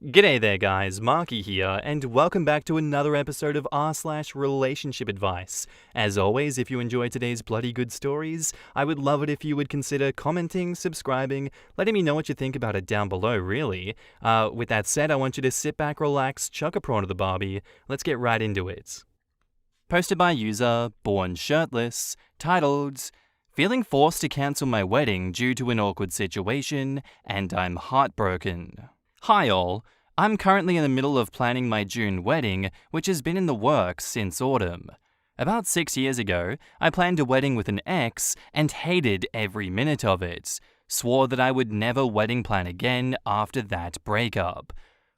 G'day there guys, Marky here, and welcome back to another episode of r/relationship advice. As always, if you enjoy today's bloody good stories, I would love it if you would consider commenting, subscribing, letting me know what you think about it down below, really. With that said, I want you to sit back, relax, chuck a prawn to the Barbie. Let's get right into it. Posted by user Born Shirtless, titled, "Feeling forced to cancel my wedding due to an awkward situation, and I'm heartbroken." Hi all. I'm currently in the middle of planning my June wedding, which has been in the works since autumn. About 6 years ago, I planned a wedding with an ex and hated every minute of it. Swore that I would never wedding plan again after that breakup.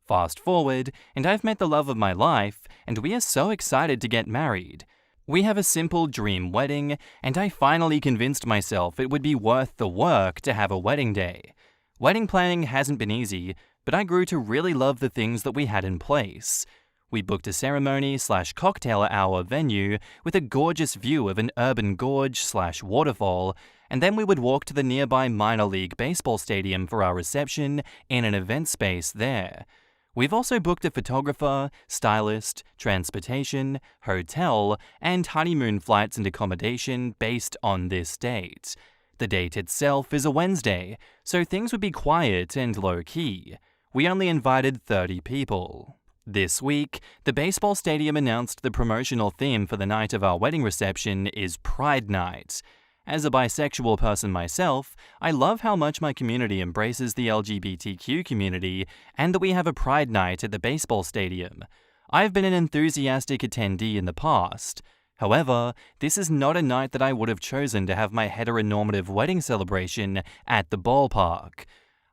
Fast forward, and I've met the love of my life, and we are so excited to get married. We have a simple dream wedding, and I finally convinced myself it would be worth the work to have a wedding day. Wedding planning hasn't been easy, but I grew to really love the things that we had in place. We booked a ceremony/cocktail hour venue with a gorgeous view of an urban gorge/waterfall, and then we would walk to the nearby minor league baseball stadium for our reception in an event space there. We've also booked a photographer, stylist, transportation, hotel, and honeymoon flights and accommodation based on this date. The date itself is a Wednesday, so things would be quiet and low-key. We only invited 30 people. This week, the baseball stadium announced the promotional theme for the night of our wedding reception is Pride Night. As a bisexual person myself, I love how much my community embraces the LGBTQ community and that we have a Pride Night at the baseball stadium. I've been an enthusiastic attendee in the past. However, this is not a night that I would have chosen to have my heteronormative wedding celebration at the ballpark.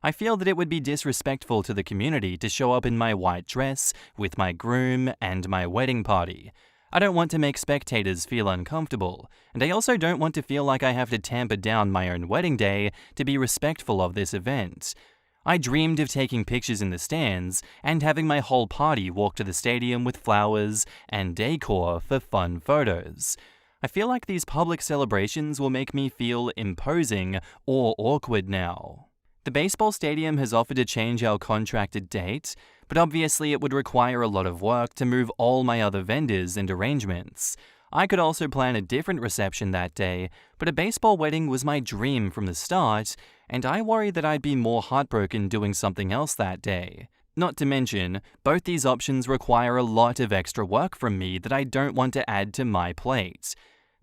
I feel that it would be disrespectful to the community to show up in my white dress with my groom and my wedding party. I don't want to make spectators feel uncomfortable, and I also don't want to feel like I have to tamper down my own wedding day to be respectful of this event. I dreamed of taking pictures in the stands and having my whole party walk to the stadium with flowers and decor for fun photos. I feel like these public celebrations will make me feel imposing or awkward now. The baseball stadium has offered to change our contracted date, but obviously it would require a lot of work to move all my other vendors and arrangements. I could also plan a different reception that day, but a baseball wedding was my dream from the start, and I worry that I'd be more heartbroken doing something else that day. Not to mention, both these options require a lot of extra work from me that I don't want to add to my plate.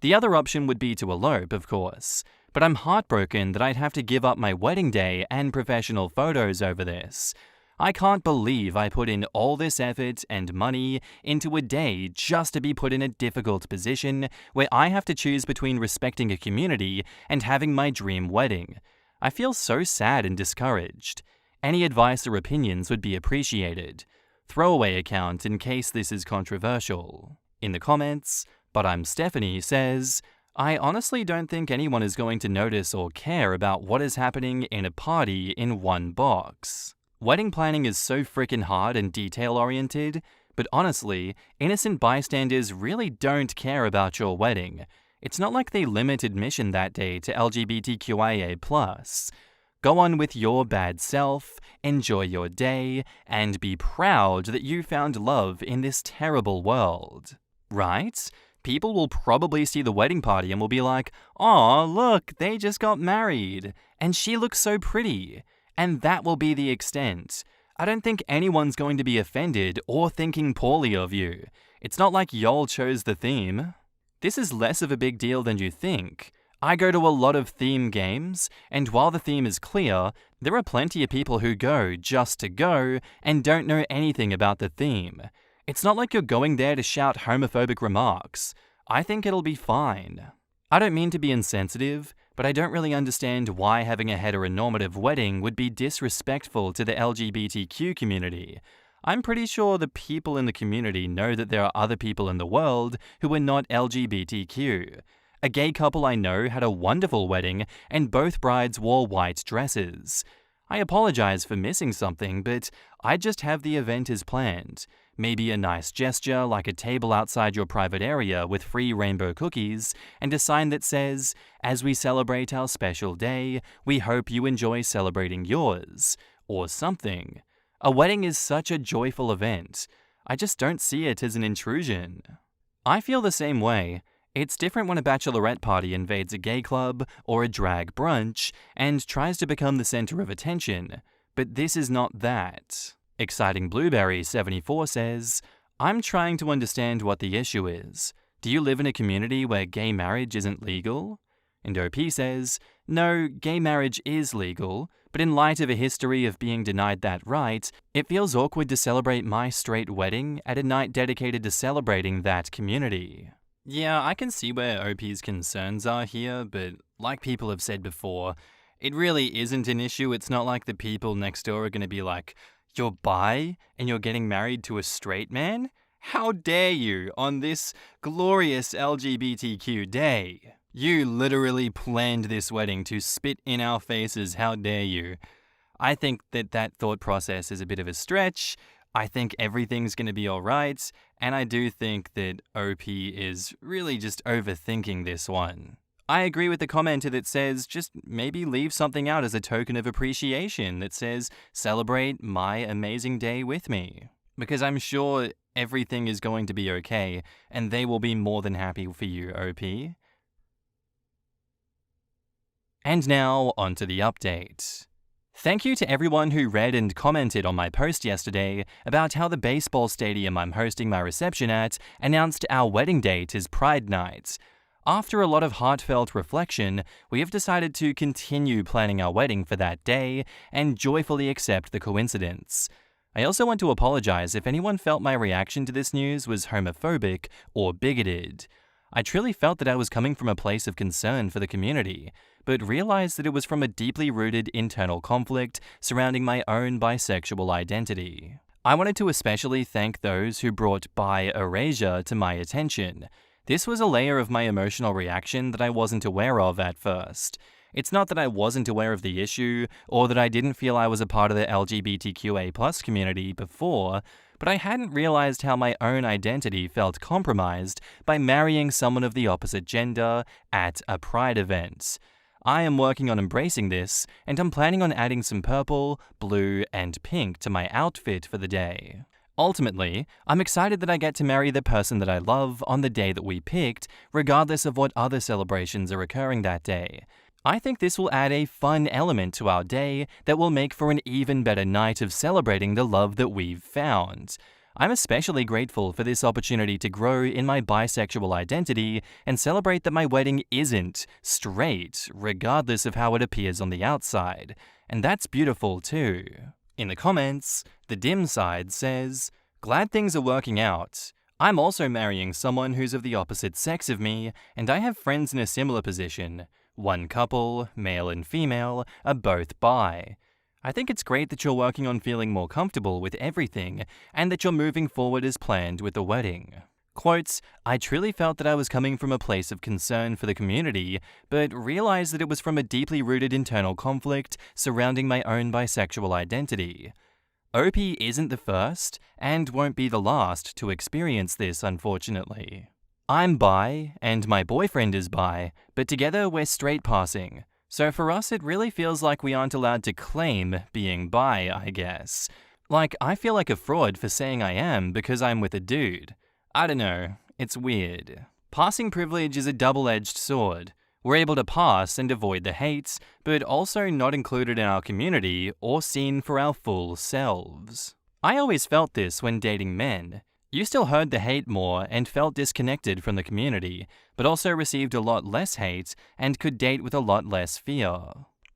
The other option would be to elope, of course, but I'm heartbroken that I'd have to give up my wedding day and professional photos over this. I can't believe I put in all this effort and money into a day just to be put in a difficult position where I have to choose between respecting a community and having my dream wedding. I feel so sad and discouraged. Any advice or opinions would be appreciated. Throwaway account in case this is controversial. In the comments, But I'm Stephanie says, I honestly don't think anyone is going to notice or care about what is happening in a party in one box. Wedding planning is so frickin' hard and detail-oriented, but honestly, innocent bystanders really don't care about your wedding. It's not like they limit admission that day to LGBTQIA+. Go on with your bad self, enjoy your day, and be proud that you found love in this terrible world. Right? People will probably see the wedding party and will be like, "Aw, look, they just got married, and she looks so pretty." And that will be the extent. I don't think anyone's going to be offended or thinking poorly of you. It's not like y'all chose the theme. This is less of a big deal than you think. I go to a lot of theme games, and while the theme is clear, there are plenty of people who go just to go and don't know anything about the theme. It's not like you're going there to shout homophobic remarks. I think it'll be fine. I don't mean to be insensitive, but I don't really understand why having a heteronormative wedding would be disrespectful to the LGBTQ community. I'm pretty sure the people in the community know that there are other people in the world who are not LGBTQ. A gay couple I know had a wonderful wedding, and both brides wore white dresses. I apologize for missing something, but I just have the event as planned. Maybe a nice gesture like a table outside your private area with free rainbow cookies and a sign that says, "As we celebrate our special day, we hope you enjoy celebrating yours," or something. A wedding is such a joyful event. I just don't see it as an intrusion. I feel the same way. It's different when a bachelorette party invades a gay club or a drag brunch and tries to become the center of attention, but this is not that. Exciting Blueberry 74 says, I'm trying to understand what the issue is. Do you live in a community where gay marriage isn't legal? And OP says, no, gay marriage is legal, but in light of a history of being denied that right, it feels awkward to celebrate my straight wedding at a night dedicated to celebrating that community. Yeah, I can see where OP's concerns are here, but like people have said before, it really isn't an issue. It's not like the people next door are going to be like, you're bi and you're getting married to a straight man? How dare you on this glorious LGBTQ day? You literally planned this wedding to spit in our faces. How dare you? I think that thought process is a bit of a stretch. I think everything's going to be all right. And I do think that OP is really just overthinking this one. I agree with the commenter that says just maybe leave something out as a token of appreciation that says celebrate my amazing day with me. Because I'm sure everything is going to be okay and they will be more than happy for you, OP. And now, onto the update. Thank you to everyone who read and commented on my post yesterday about how the baseball stadium I'm hosting my reception at announced our wedding date is Pride Night. After a lot of heartfelt reflection, we have decided to continue planning our wedding for that day and joyfully accept the coincidence. I also want to apologize if anyone felt my reaction to this news was homophobic or bigoted. I truly felt that I was coming from a place of concern for the community, but realized that it was from a deeply rooted internal conflict surrounding my own bisexual identity. I wanted to especially thank those who brought bi erasure to my attention. This was a layer of my emotional reaction that I wasn't aware of at first. It's not that I wasn't aware of the issue, or that I didn't feel I was a part of the LGBTQA+ community before, but I hadn't realized how my own identity felt compromised by marrying someone of the opposite gender at a Pride event. I am working on embracing this, and I'm planning on adding some purple, blue, and pink to my outfit for the day. Ultimately, I'm excited that I get to marry the person that I love on the day that we picked, regardless of what other celebrations are occurring that day. I think this will add a fun element to our day that will make for an even better night of celebrating the love that we've found. I'm especially grateful for this opportunity to grow in my bisexual identity and celebrate that my wedding isn't straight, regardless of how it appears on the outside. And that's beautiful too. In the comments, the dim side says, glad things are working out. I'm also marrying someone who's of the opposite sex of me, and I have friends in a similar position. One couple, male and female, are both bi. I think it's great that you're working on feeling more comfortable with everything and that you're moving forward as planned with the wedding. Quotes, I truly felt that I was coming from a place of concern for the community, but realized that it was from a deeply rooted internal conflict surrounding my own bisexual identity. OP isn't the first and won't be the last to experience this, unfortunately. I'm bi and my boyfriend is bi, but together we're straight passing. So for us, it really feels like we aren't allowed to claim being bi, I guess. Like, I feel like a fraud for saying I am because I'm with a dude. I don't know, it's weird. Passing privilege is a double-edged sword. We're able to pass and avoid the hates, but also not included in our community or seen for our full selves. I always felt this when dating men. You still heard the hate more and felt disconnected from the community, but also received a lot less hate and could date with a lot less fear.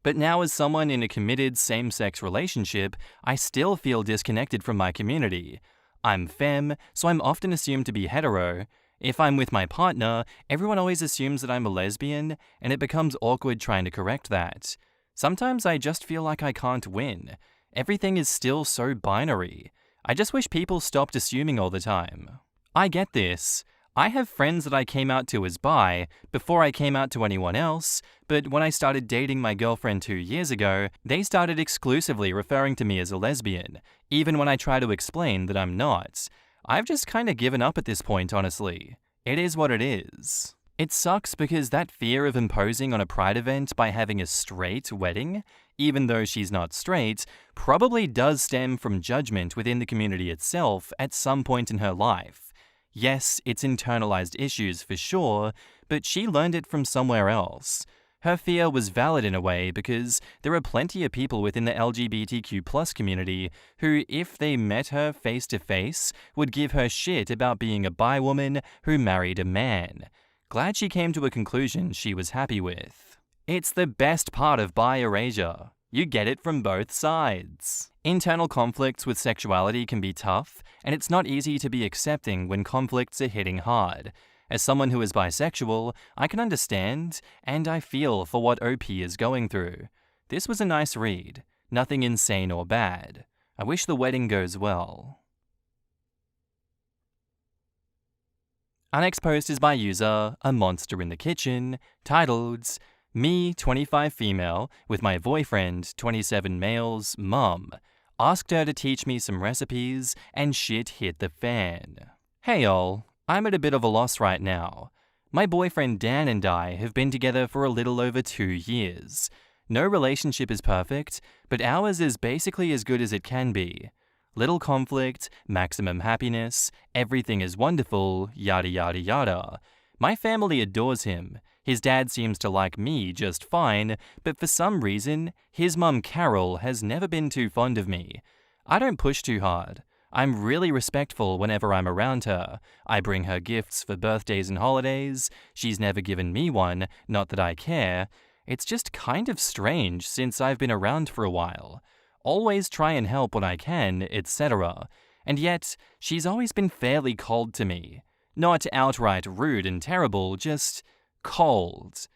But now as someone in a committed same-sex relationship, I still feel disconnected from my community. I'm femme, so I'm often assumed to be hetero. If I'm with my partner, everyone always assumes that I'm a lesbian, and it becomes awkward trying to correct that. Sometimes I just feel like I can't win. Everything is still so binary. I just wish people stopped assuming all the time. I get this. I have friends that I came out to as bi before I came out to anyone else, but when I started dating my girlfriend 2 years ago, they started exclusively referring to me as a lesbian, even when I try to explain that I'm not. I've just kind of given up at this point, honestly. It is what it is. It sucks because that fear of imposing on a pride event by having a straight wedding even though she's not straight, probably does stem from judgment within the community itself at some point in her life. Yes, it's internalized issues for sure, but she learned it from somewhere else. Her fear was valid in a way because there are plenty of people within the LGBTQ+ community who, if they met her face to face, would give her shit about being a bi woman who married a man. Glad she came to a conclusion she was happy with. It's the best part of bi erasure. You get it from both sides. Internal conflicts with sexuality can be tough, and it's not easy to be accepting when conflicts are hitting hard. As someone who is bisexual, I can understand, and I feel for what OP is going through. This was a nice read. Nothing insane or bad. I wish the wedding goes well. Our next post is by user A Monster in the Kitchen, titled, Me, 25 female, with my boyfriend, 27 male's mum. Asked her to teach me some recipes, and shit hit the fan. Hey all. I'm at a bit of a loss right now. My boyfriend Dan and I have been together for a little over 2 years. No relationship is perfect, but ours is basically as good as it can be. Little conflict, maximum happiness, everything is wonderful, yada yada yada. My family adores him. His dad seems to like me just fine, but for some reason, his mum Carol has never been too fond of me. I don't push too hard. I'm really respectful whenever I'm around her. I bring her gifts for birthdays and holidays. She's never given me one, not that I care. It's just kind of strange since I've been around for a while. Always try and help when I can, etc. And yet, she's always been fairly cold to me. Not outright rude and terrible, just cold.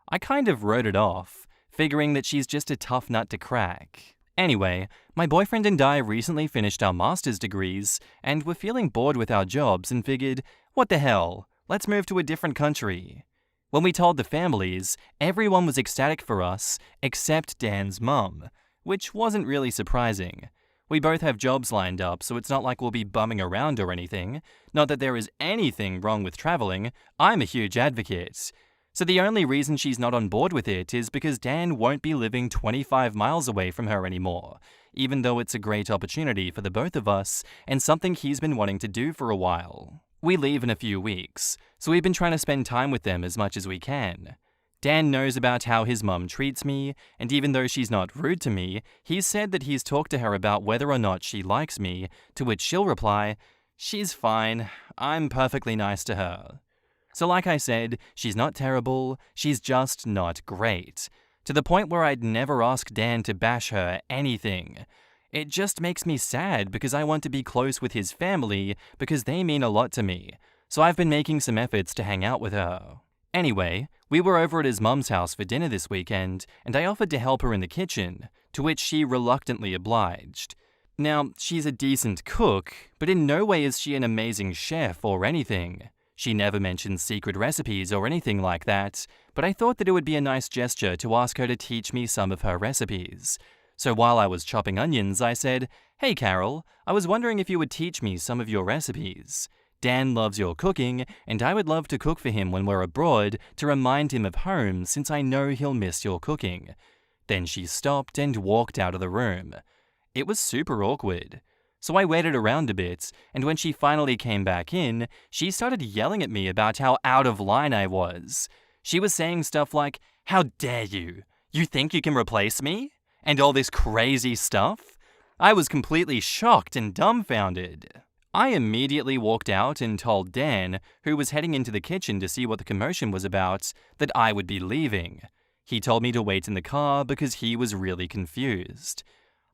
I kind of wrote it off, figuring that she's just a tough nut to crack. Anyway, my boyfriend and I recently finished our master's degrees and were feeling bored with our jobs and figured, what the hell, let's move to a different country. When we told the families, everyone was ecstatic for us except Dan's mum, which wasn't really surprising. We both have jobs lined up, so it's not like we'll be bumming around or anything. Not that there is anything wrong with traveling, I'm a huge advocate. So the only reason she's not on board with it is because Dan won't be living 25 miles away from her anymore, even though it's a great opportunity for the both of us and something he's been wanting to do for a while. We leave in a few weeks, so we've been trying to spend time with them as much as we can. Dan knows about how his mum treats me, and even though she's not rude to me, he's said that he's talked to her about whether or not she likes me, to which she'll reply, "She's fine, I'm perfectly nice to her." So like I said, she's not terrible, she's just not great. To the point where I'd never ask Dan to bash her anything. It just makes me sad because I want to be close with his family because they mean a lot to me. So I've been making some efforts to hang out with her. Anyway, we were over at his mum's house for dinner this weekend, and I offered to help her in the kitchen, to which she reluctantly obliged. Now, she's a decent cook, but in no way is she an amazing chef or anything. She never mentions secret recipes or anything like that, but I thought that it would be a nice gesture to ask her to teach me some of her recipes. So while I was chopping onions, I said, "Hey Carol, I was wondering if you would teach me some of your recipes. Dan loves your cooking, and I would love to cook for him when we're abroad to remind him of home since I know he'll miss your cooking." Then she stopped and walked out of the room. It was super awkward. So I waited around a bit, and when she finally came back in, she started yelling at me about how out of line I was. She was saying stuff like, "How dare you? You think you can replace me?" And all this crazy stuff. I was completely shocked and dumbfounded. I immediately walked out and told Dan, who was heading into the kitchen to see what the commotion was about, that I would be leaving. He told me to wait in the car because he was really confused.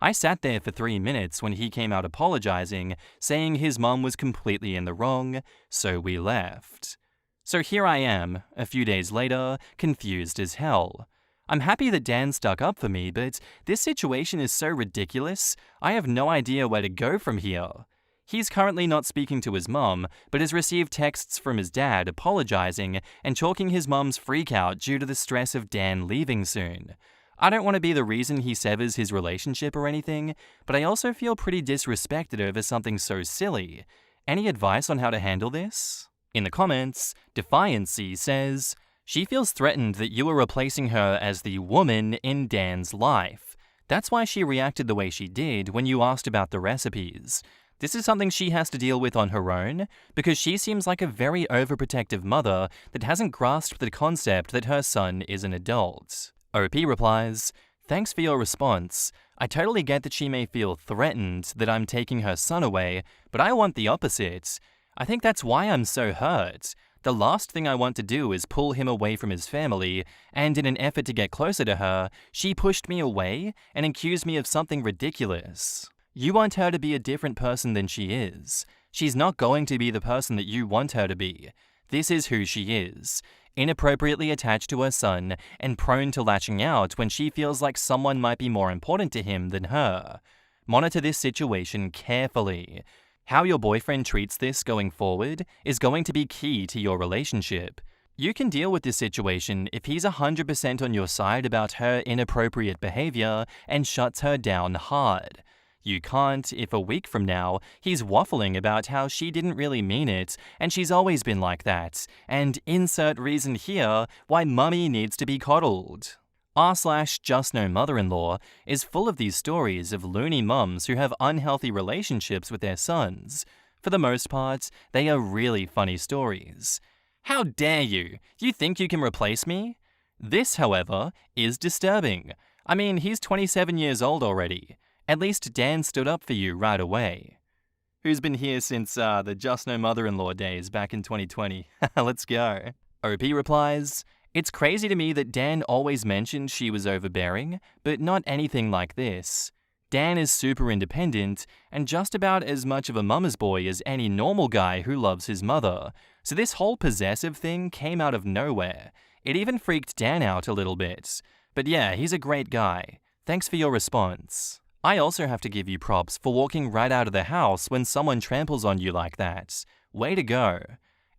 I sat there for 3 minutes when he came out apologizing, saying his mum was completely in the wrong, so we left. So here I am, a few days later, confused as hell. I'm happy that Dan stuck up for me, but this situation is so ridiculous, I have no idea where to go from here. He's currently not speaking to his mum, but has received texts from his dad apologizing and chalking his mum's freakout due to the stress of Dan leaving soon. I don't want to be the reason he severs his relationship or anything, but I also feel pretty disrespected over something so silly. Any advice on how to handle this? In the comments, Defiancy says, "She feels threatened that you are replacing her as the woman in Dan's life. That's why she reacted the way she did when you asked about the recipes. This is something she has to deal with on her own, because she seems like a very overprotective mother that hasn't grasped the concept that her son is an adult. OP replies, "Thanks for your response. I totally get that she may feel threatened that I'm taking her son away, but I want the opposite. I think that's why I'm so hurt. The last thing I want to do is pull him away from his family, and in an effort to get closer to her, she pushed me away and accused me of something ridiculous. You want her to be a different person than she is. She's not going to be the person that you want her to be. This is who she is. Inappropriately attached to her son and prone to lashing out when she feels like someone might be more important to him than her. Monitor this situation carefully. How your boyfriend treats this going forward is going to be key to your relationship. You can deal with this situation if he's 100% on your side about her inappropriate behavior and shuts her down hard. You can't if a week from now he's waffling about how she didn't really mean it and she's always been like that, and insert reason here why mummy needs to be coddled. r/justnomother-in-law is full of these stories of loony mums who have unhealthy relationships with their sons. For the most part, they are really funny stories. How dare you? You think you can replace me? This, however, is disturbing. I mean, he's 27 years old already. At least Dan stood up for you right away. Who's been here since the Just No Mother-in-Law days back in 2020? Let's go. OP replies, "It's crazy to me that Dan always mentioned she was overbearing, but not anything like this. Dan is super independent and just about as much of a mama's boy as any normal guy who loves his mother. So this whole possessive thing came out of nowhere. It even freaked Dan out a little bit. But yeah, he's a great guy. Thanks for your response." I also have to give you props for walking right out of the house when someone tramples on you like that. Way to go.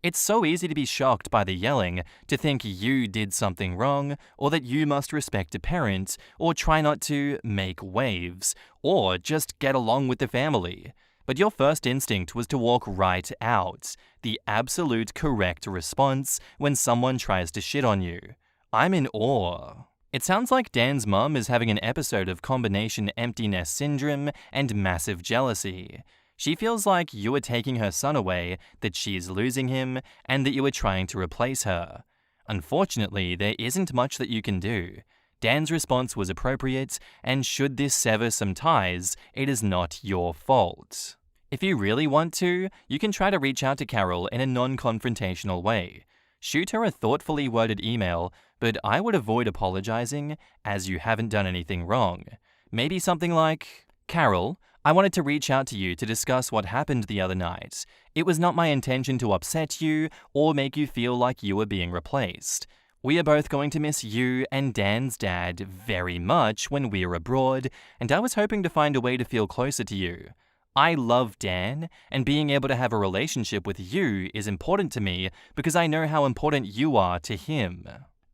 It's so easy to be shocked by the yelling, to think you did something wrong, or that you must respect a parent, or try not to make waves, or just get along with the family. But your first instinct was to walk right out, the absolute correct response when someone tries to shit on you. I'm in awe. It sounds like Dan's mum is having an episode of combination empty nest syndrome and massive jealousy. She feels like you are taking her son away, that she's losing him, and that you are trying to replace her. Unfortunately, there isn't much that you can do. Dan's response was appropriate, and should this sever some ties, it is not your fault. If you really want to, you can try to reach out to Carol in a non-confrontational way. Shoot her a thoughtfully worded email, but I would avoid apologizing, as you haven't done anything wrong. Maybe something like, "Carol, I wanted to reach out to you to discuss what happened the other night. It was not my intention to upset you or make you feel like you were being replaced. We are both going to miss you and Dan's dad very much when we are abroad, and I was hoping to find a way to feel closer to you. I love Dan, and being able to have a relationship with you is important to me because I know how important you are to him."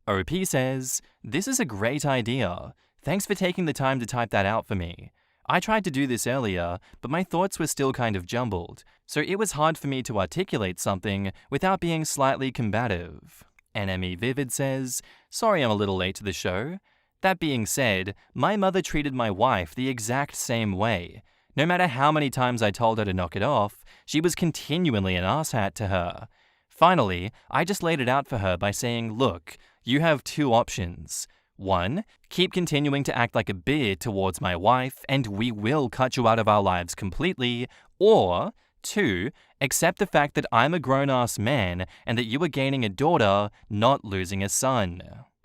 OP says, "This is a great idea. Thanks for taking the time to type that out for me. I tried to do this earlier, but my thoughts were still kind of jumbled, so it was hard for me to articulate something without being slightly combative." NME Vivid says, "Sorry I'm a little late to the show. That being said, my mother treated my wife the exact same way. No matter how many times I told her to knock it off, she was continually an asshat to her. Finally, I just laid it out for her by saying, look, you have two options. 1, keep continuing to act like a bitch towards my wife, and we will cut you out of our lives completely. Or 2, accept the fact that I'm a grown-ass man and that you are gaining a daughter, not losing a son."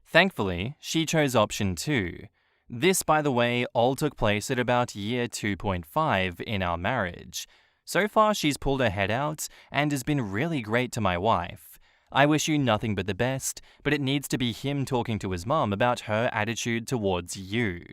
Thankfully, she chose option 2. This, by the way, all took place at about year 2.5 in our marriage. So far, she's pulled her head out and has been really great to my wife. I wish you nothing but the best, but it needs to be him talking to his mum about her attitude towards you.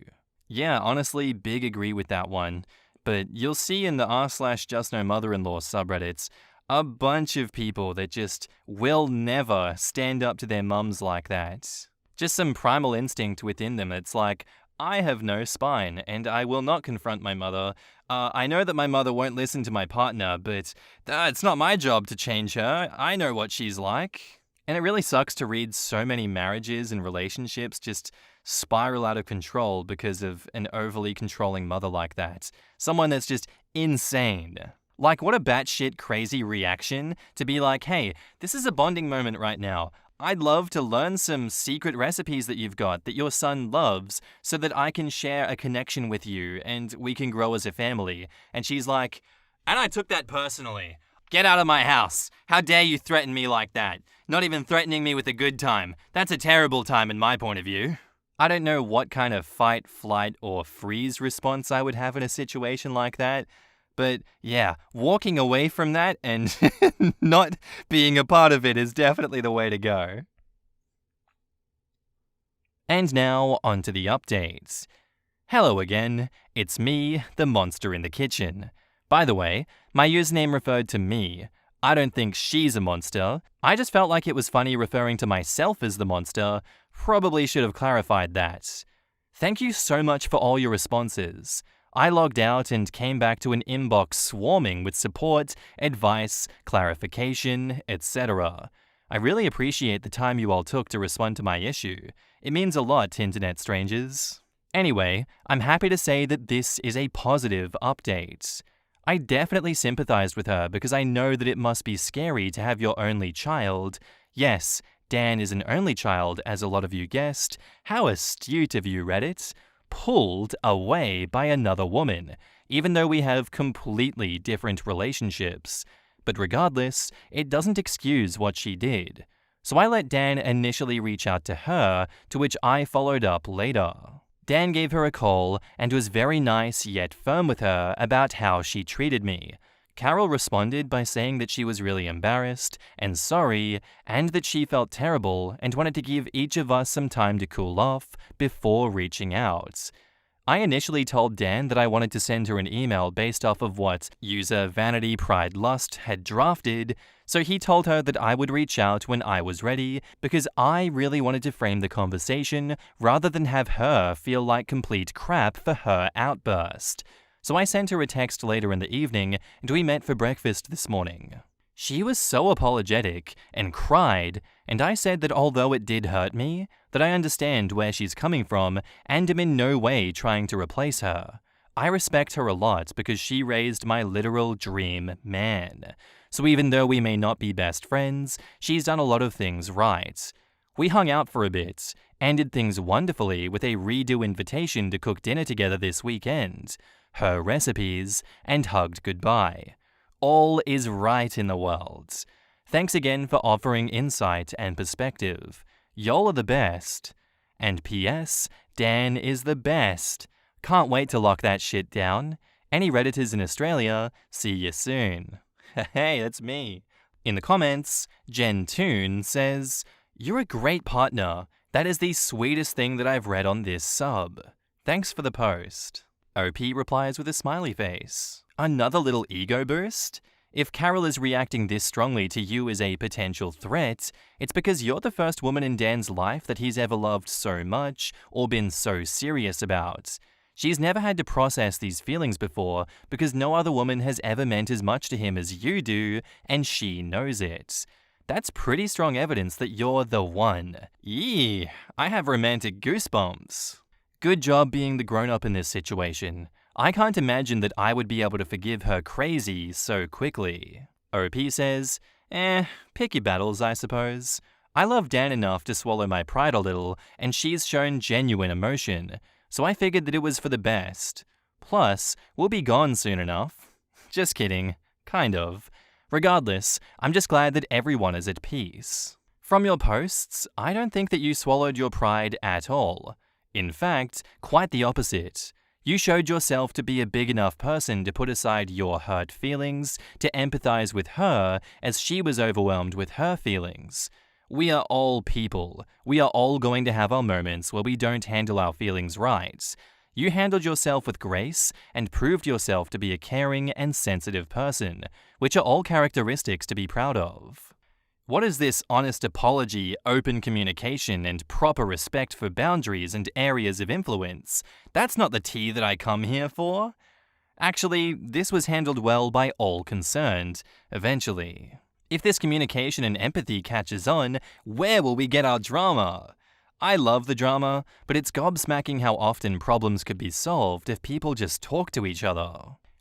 Yeah, honestly, big agree with that one. But you'll see in the r/justnomother-in-law subreddits a bunch of people that just will never stand up to their mums like that. Just some primal instinct within them. It's like, I have no spine, and I will not confront my mother. I know that my mother won't listen to my partner, but it's not my job to change her. I know what she's like. And it really sucks to read so many marriages and relationships just spiral out of control because of an overly controlling mother like that. Someone that's just insane. Like, what a batshit crazy reaction to be like, hey, this is a bonding moment right now. I'd love to learn some secret recipes that you've got that your son loves so that I can share a connection with you and we can grow as a family. And she's like, and I took that personally. Get out of my house. How dare you threaten me like that? Not even threatening me with a good time. That's a terrible time in my point of view. I don't know what kind of fight, flight, or freeze response I would have in a situation like that. But yeah, walking away from that and not being a part of it is definitely the way to go. And now, on to the updates. Hello again, it's me, the monster in the kitchen. By the way, my username referred to me. I don't think she's a monster. I just felt like it was funny referring to myself as the monster. Probably should have clarified that. Thank you so much for all your responses. I logged out and came back to an inbox swarming with support, advice, clarification, etc. I really appreciate the time you all took to respond to my issue. It means a lot, internet strangers. Anyway, I'm happy to say that this is a positive update. I definitely sympathized with her because I know that it must be scary to have your only child. Yes, Dan is an only child, as a lot of you guessed. How astute of you, Reddit. Pulled away by another woman, even though we have completely different relationships. But regardless, it doesn't excuse what she did. So I let Dan initially reach out to her, to which I followed up later. Dan gave her a call and was very nice yet firm with her about how she treated me. Carol responded by saying that she was really embarrassed and sorry, and that she felt terrible and wanted to give each of us some time to cool off before reaching out. I initially told Dan that I wanted to send her an email based off of what user Vanity Pride Lust had drafted, so he told her that I would reach out when I was ready because I really wanted to frame the conversation rather than have her feel like complete crap for her outburst. So I sent her a text later in the evening, and we met for breakfast this morning. She was so apologetic and cried, and I said that although it did hurt me, that I understand where she's coming from and am in no way trying to replace her. I respect her a lot because she raised my literal dream man. So even though we may not be best friends, she's done a lot of things right. We hung out for a bit, ended things wonderfully with a redo invitation to cook dinner together this weekend, her recipes, and hugged goodbye. All is right in the world. Thanks again for offering insight and perspective. Y'all are the best. And P.S. Dan is the best. Can't wait to lock that shit down. Any Redditors in Australia, see you soon. Hey, that's me. In the comments, Jen Toon says, "You're a great partner. That is the sweetest thing that I've read on this sub. Thanks for the post." OP replies with a smiley face. Another little ego boost? If Carol is reacting this strongly to you as a potential threat, it's because you're the first woman in Dan's life that he's ever loved so much or been so serious about. She's never had to process these feelings before because no other woman has ever meant as much to him as you do, and she knows it. That's pretty strong evidence that you're the one. Yee, I have romantic goosebumps. Good job being the grown-up in this situation. I can't imagine that I would be able to forgive her crazy so quickly. OP says, pick your battles, I suppose. I love Dan enough to swallow my pride a little, and she's shown genuine emotion, so I figured that it was for the best. Plus, we'll be gone soon enough. Just kidding. Kind of. Regardless, I'm just glad that everyone is at peace. From your posts, I don't think that you swallowed your pride at all. In fact, quite the opposite. You showed yourself to be a big enough person to put aside your hurt feelings, to empathize with her as she was overwhelmed with her feelings. We are all people. We are all going to have our moments where we don't handle our feelings right. You handled yourself with grace and proved yourself to be a caring and sensitive person, which are all characteristics to be proud of. What is this honest apology, open communication, and proper respect for boundaries and areas of influence? That's not the tea that I come here for. Actually, this was handled well by all concerned, eventually. If this communication and empathy catches on, where will we get our drama? I love the drama, but it's gobsmacking how often problems could be solved if people just talk to each other.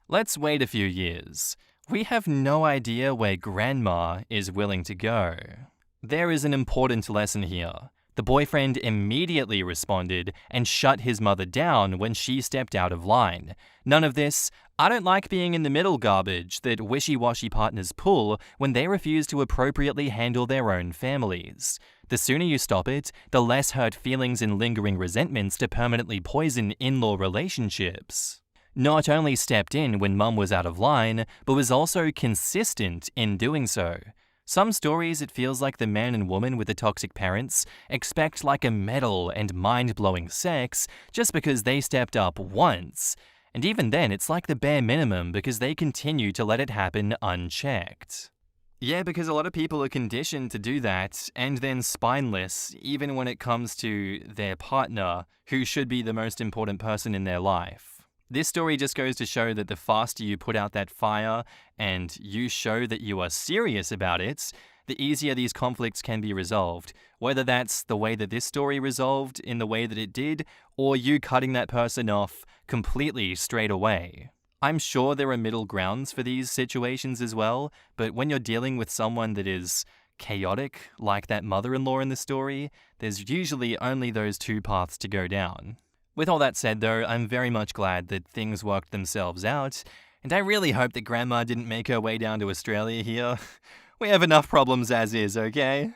Let's wait a few years. We have no idea where Grandma is willing to go. There is an important lesson here. The boyfriend immediately responded and shut his mother down when she stepped out of line. None of this, "I don't like being in the middle" garbage that wishy-washy partners pull when they refuse to appropriately handle their own families. The sooner you stop it, the less hurt feelings and lingering resentments to permanently poison in-law relationships. Not only stepped in when mum was out of line, but was also consistent in doing so. Some stories, it feels like the man and woman with the toxic parents expect like a medal and mind-blowing sex just because they stepped up once. And even then, it's like the bare minimum because they continue to let it happen unchecked. Yeah, because a lot of people are conditioned to do that and then spineless, even when it comes to their partner, who should be the most important person in their life. This story just goes to show that the faster you put out that fire and you show that you are serious about it, the easier these conflicts can be resolved. Whether that's the way that this story resolved in the way that it did, or you cutting that person off completely straight away. I'm sure there are middle grounds for these situations as well, but when you're dealing with someone that is chaotic, like that mother-in-law in the story, there's usually only those two paths to go down. With all that said though, I'm very much glad that things worked themselves out, and I really hope that Grandma didn't make her way down to Australia here. We have enough problems as is, okay?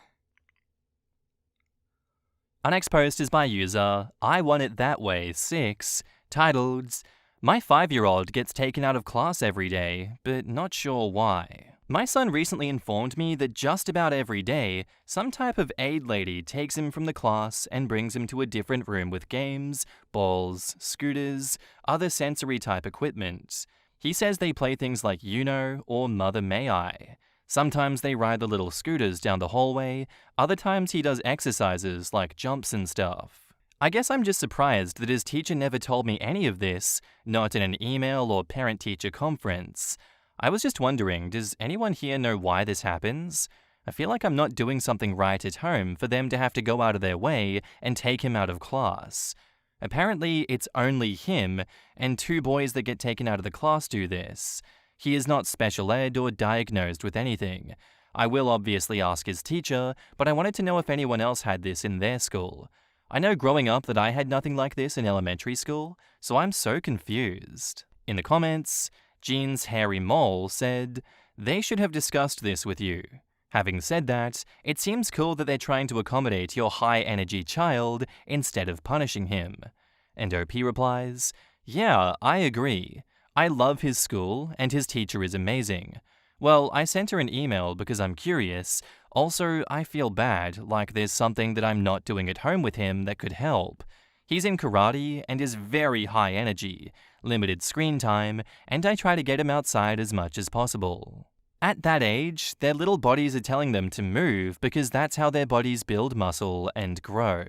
Our next post is by user I Want It That Way 6, titled, "My 5-year-old gets taken out of class every day, but not sure why. My son recently informed me that just about every day, some type of aid lady takes him from the class and brings him to a different room with games, balls, scooters, other sensory type equipment. He says they play things like Uno or Mother May I. Sometimes they ride the little scooters down the hallway, other times he does exercises like jumps and stuff. I guess I'm just surprised that his teacher never told me any of this, not in an email or parent-teacher conference. I was just wondering, does anyone here know why this happens? I feel like I'm not doing something right at home for them to have to go out of their way and take him out of class. Apparently, it's only him, and 2 boys that get taken out of the class do this. He is not special ed or diagnosed with anything. I will obviously ask his teacher, but I wanted to know if anyone else had this in their school. I know growing up that I had nothing like this in elementary school, so I'm so confused." In the comments, Jean's Hairy Mole said, "They should have discussed this with you. Having said that, it seems cool that they're trying to accommodate your high-energy child instead of punishing him." And OP replies, "Yeah, I agree. I love his school, and his teacher is amazing. Well, I sent her an email because I'm curious. Also, I feel bad, like there's something that I'm not doing at home with him that could help. He's in karate and is very high energy, limited screen time, and I try to get him outside as much as possible. At that age, their little bodies are telling them to move because that's how their bodies build muscle and grow.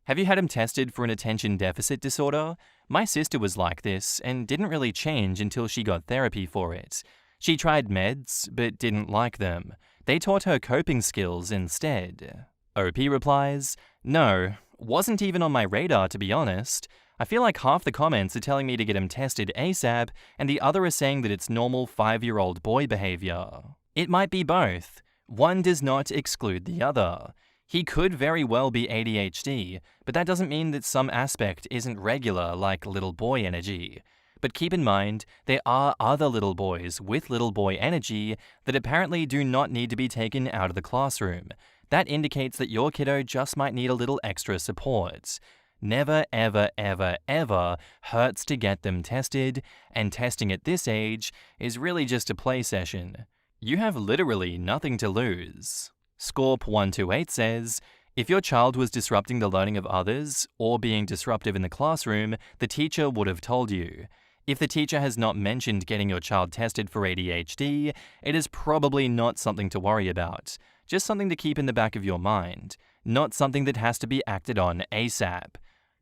Have you had him tested for an attention deficit disorder? My sister was like this and didn't really change until she got therapy for it. She tried meds, but didn't like them. They taught her coping skills instead." OP replies, "No, wasn't even on my radar to be honest. I feel like half the comments are telling me to get him tested ASAP, and the other are saying that it's normal 5-year-old boy behavior. It might be both. One does not exclude the other. He could very well be ADHD, but that doesn't mean that some aspect isn't regular like little boy energy. But keep in mind, there are other little boys with little boy energy that apparently do not need to be taken out of the classroom. That indicates that your kiddo just might need a little extra support. Never, ever, ever, ever hurts to get them tested, and testing at this age is really just a play session. You have literally nothing to lose." Scorp128 says, "If your child was disrupting the learning of others or being disruptive in the classroom, the teacher would have told you. If the teacher has not mentioned getting your child tested for ADHD, it is probably not something to worry about. Just something to keep in the back of your mind, not something that has to be acted on ASAP.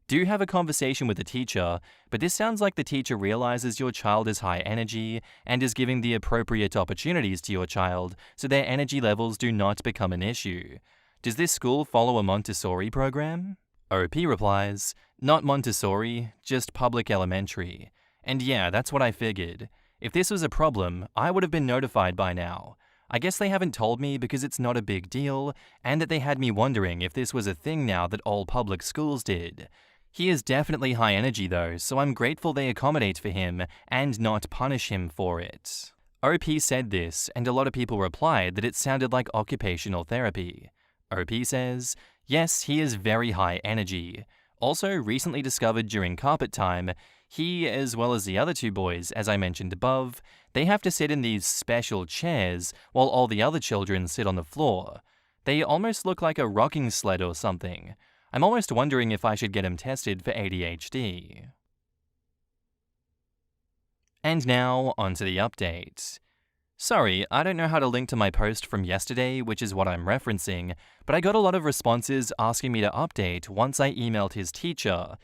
Do have a conversation with the teacher, but this sounds like the teacher realizes your child is high energy and is giving the appropriate opportunities to your child so their energy levels do not become an issue. Does this school follow a Montessori program?" OP replies, "Not Montessori, just public elementary. And yeah, that's what I figured. If this was a problem, I would have been notified by now. I guess they haven't told me because it's not a big deal, and that they had me wondering if this was a thing now that all public schools did. He is definitely high energy though, so I'm grateful they accommodate for him and not punish him for it." OP said this, and a lot of people replied that it sounded like occupational therapy. OP says, "Yes, he is very high energy. Also, recently discovered during carpet time, he, as well as the other two boys, as I mentioned above, they have to sit in these special chairs while all the other children sit on the floor. They almost look like a rocking sled or something. I'm almost wondering if I should get him tested for ADHD." And now, onto the update. Sorry, I don't know how to link to my post from yesterday, which is what I'm referencing, but I got a lot of responses asking me to update once I emailed his teacher.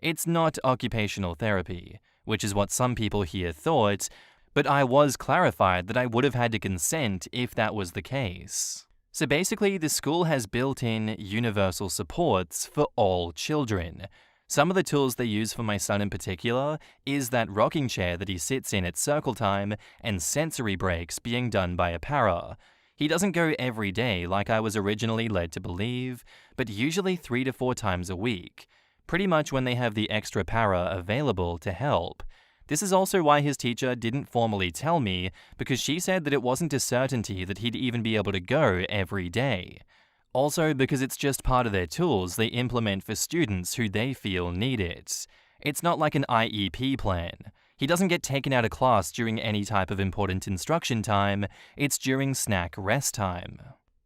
It's not occupational therapy, which is what some people here thought, but I was clarified that I would have had to consent if that was the case. So basically, the school has built-in universal supports for all children. Some of the tools they use for my son in particular is that rocking chair that he sits in at circle time and sensory breaks being done by a para. He doesn't go every day like I was originally led to believe, but usually 3 to 4 times a week, pretty much when they have the extra para available to help. This is also why his teacher didn't formally tell me, because she said that it wasn't a certainty that he'd even be able to go every day. Also, because it's just part of their tools they implement for students who they feel need it. It's not like an IEP plan. He doesn't get taken out of class during any type of important instruction time, it's during snack rest time.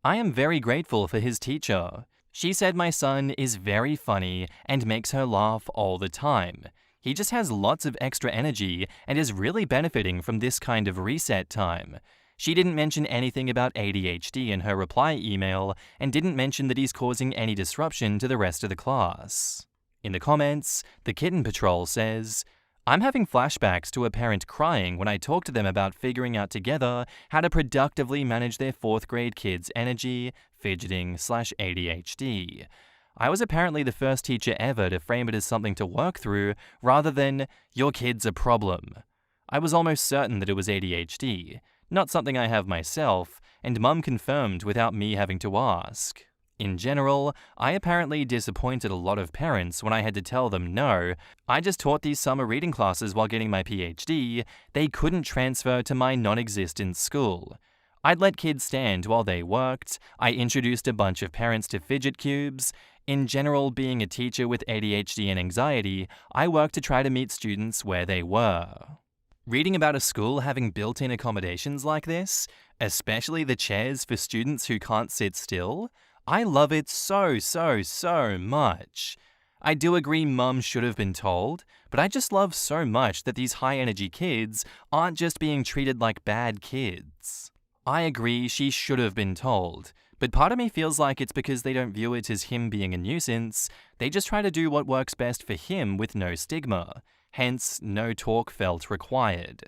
I am very grateful for his teacher. She said my son is very funny and makes her laugh all the time. He just has lots of extra energy and is really benefiting from this kind of reset time. She didn't mention anything about ADHD in her reply email and didn't mention that he's causing any disruption to the rest of the class. In the comments, the Kitten Patrol says, "I'm having flashbacks to a parent crying when I talk to them about figuring out together how to productively manage their 4th grade kids' energy, fidgeting/ADHD. I was apparently the first teacher ever to frame it as something to work through rather than, 'your kid's a problem.' I was almost certain that it was ADHD. Not something I have myself, and Mum confirmed without me having to ask. In general, I apparently disappointed a lot of parents when I had to tell them no, I just taught these summer reading classes while getting my PhD, they couldn't transfer to my non-existent school. I'd let kids stand while they worked, I introduced a bunch of parents to fidget cubes. In general, being a teacher with ADHD and anxiety, I worked to try to meet students where they were." Reading about a school having built-in accommodations like this, especially the chairs for students who can't sit still, I love it so much. I do agree Mum should have been told, but I just love so much that these high-energy kids aren't just being treated like bad kids. I agree she should have been told, but part of me feels like it's because they don't view it as him being a nuisance, they just try to do what works best for him with no stigma. Hence, no talk felt required.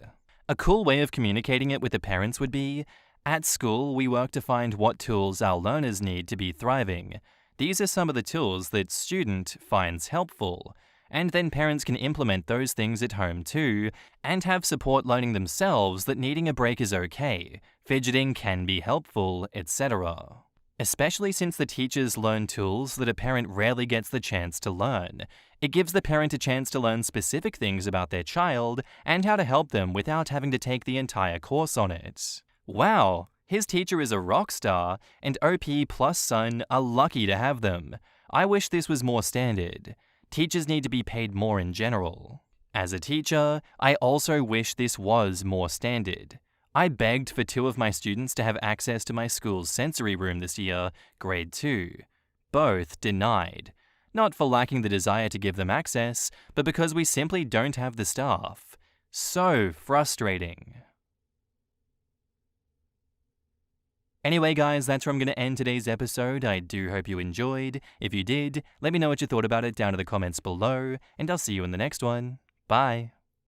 A cool way of communicating it with the parents would be, at school, we work to find what tools our learners need to be thriving. These are some of the tools that student finds helpful. And then parents can implement those things at home too, and have support learning themselves that needing a break is okay, fidgeting can be helpful, etc. Especially since the teachers learn tools that a parent rarely gets the chance to learn. It gives the parent a chance to learn specific things about their child and how to help them without having to take the entire course on it. Wow, his teacher is a rock star, and OP plus son are lucky to have them. I wish this was more standard. Teachers need to be paid more in general. As a teacher, I also wish this was more standard. I begged for 2 of my students to have access to my school's sensory room this year, grade 2. Both denied. Not for lacking the desire to give them access, but because we simply don't have the staff. So frustrating. Anyway guys, that's where I'm going to end today's episode. I do hope you enjoyed. If you did, let me know what you thought about it down in the comments below, and I'll see you in the next one. Bye.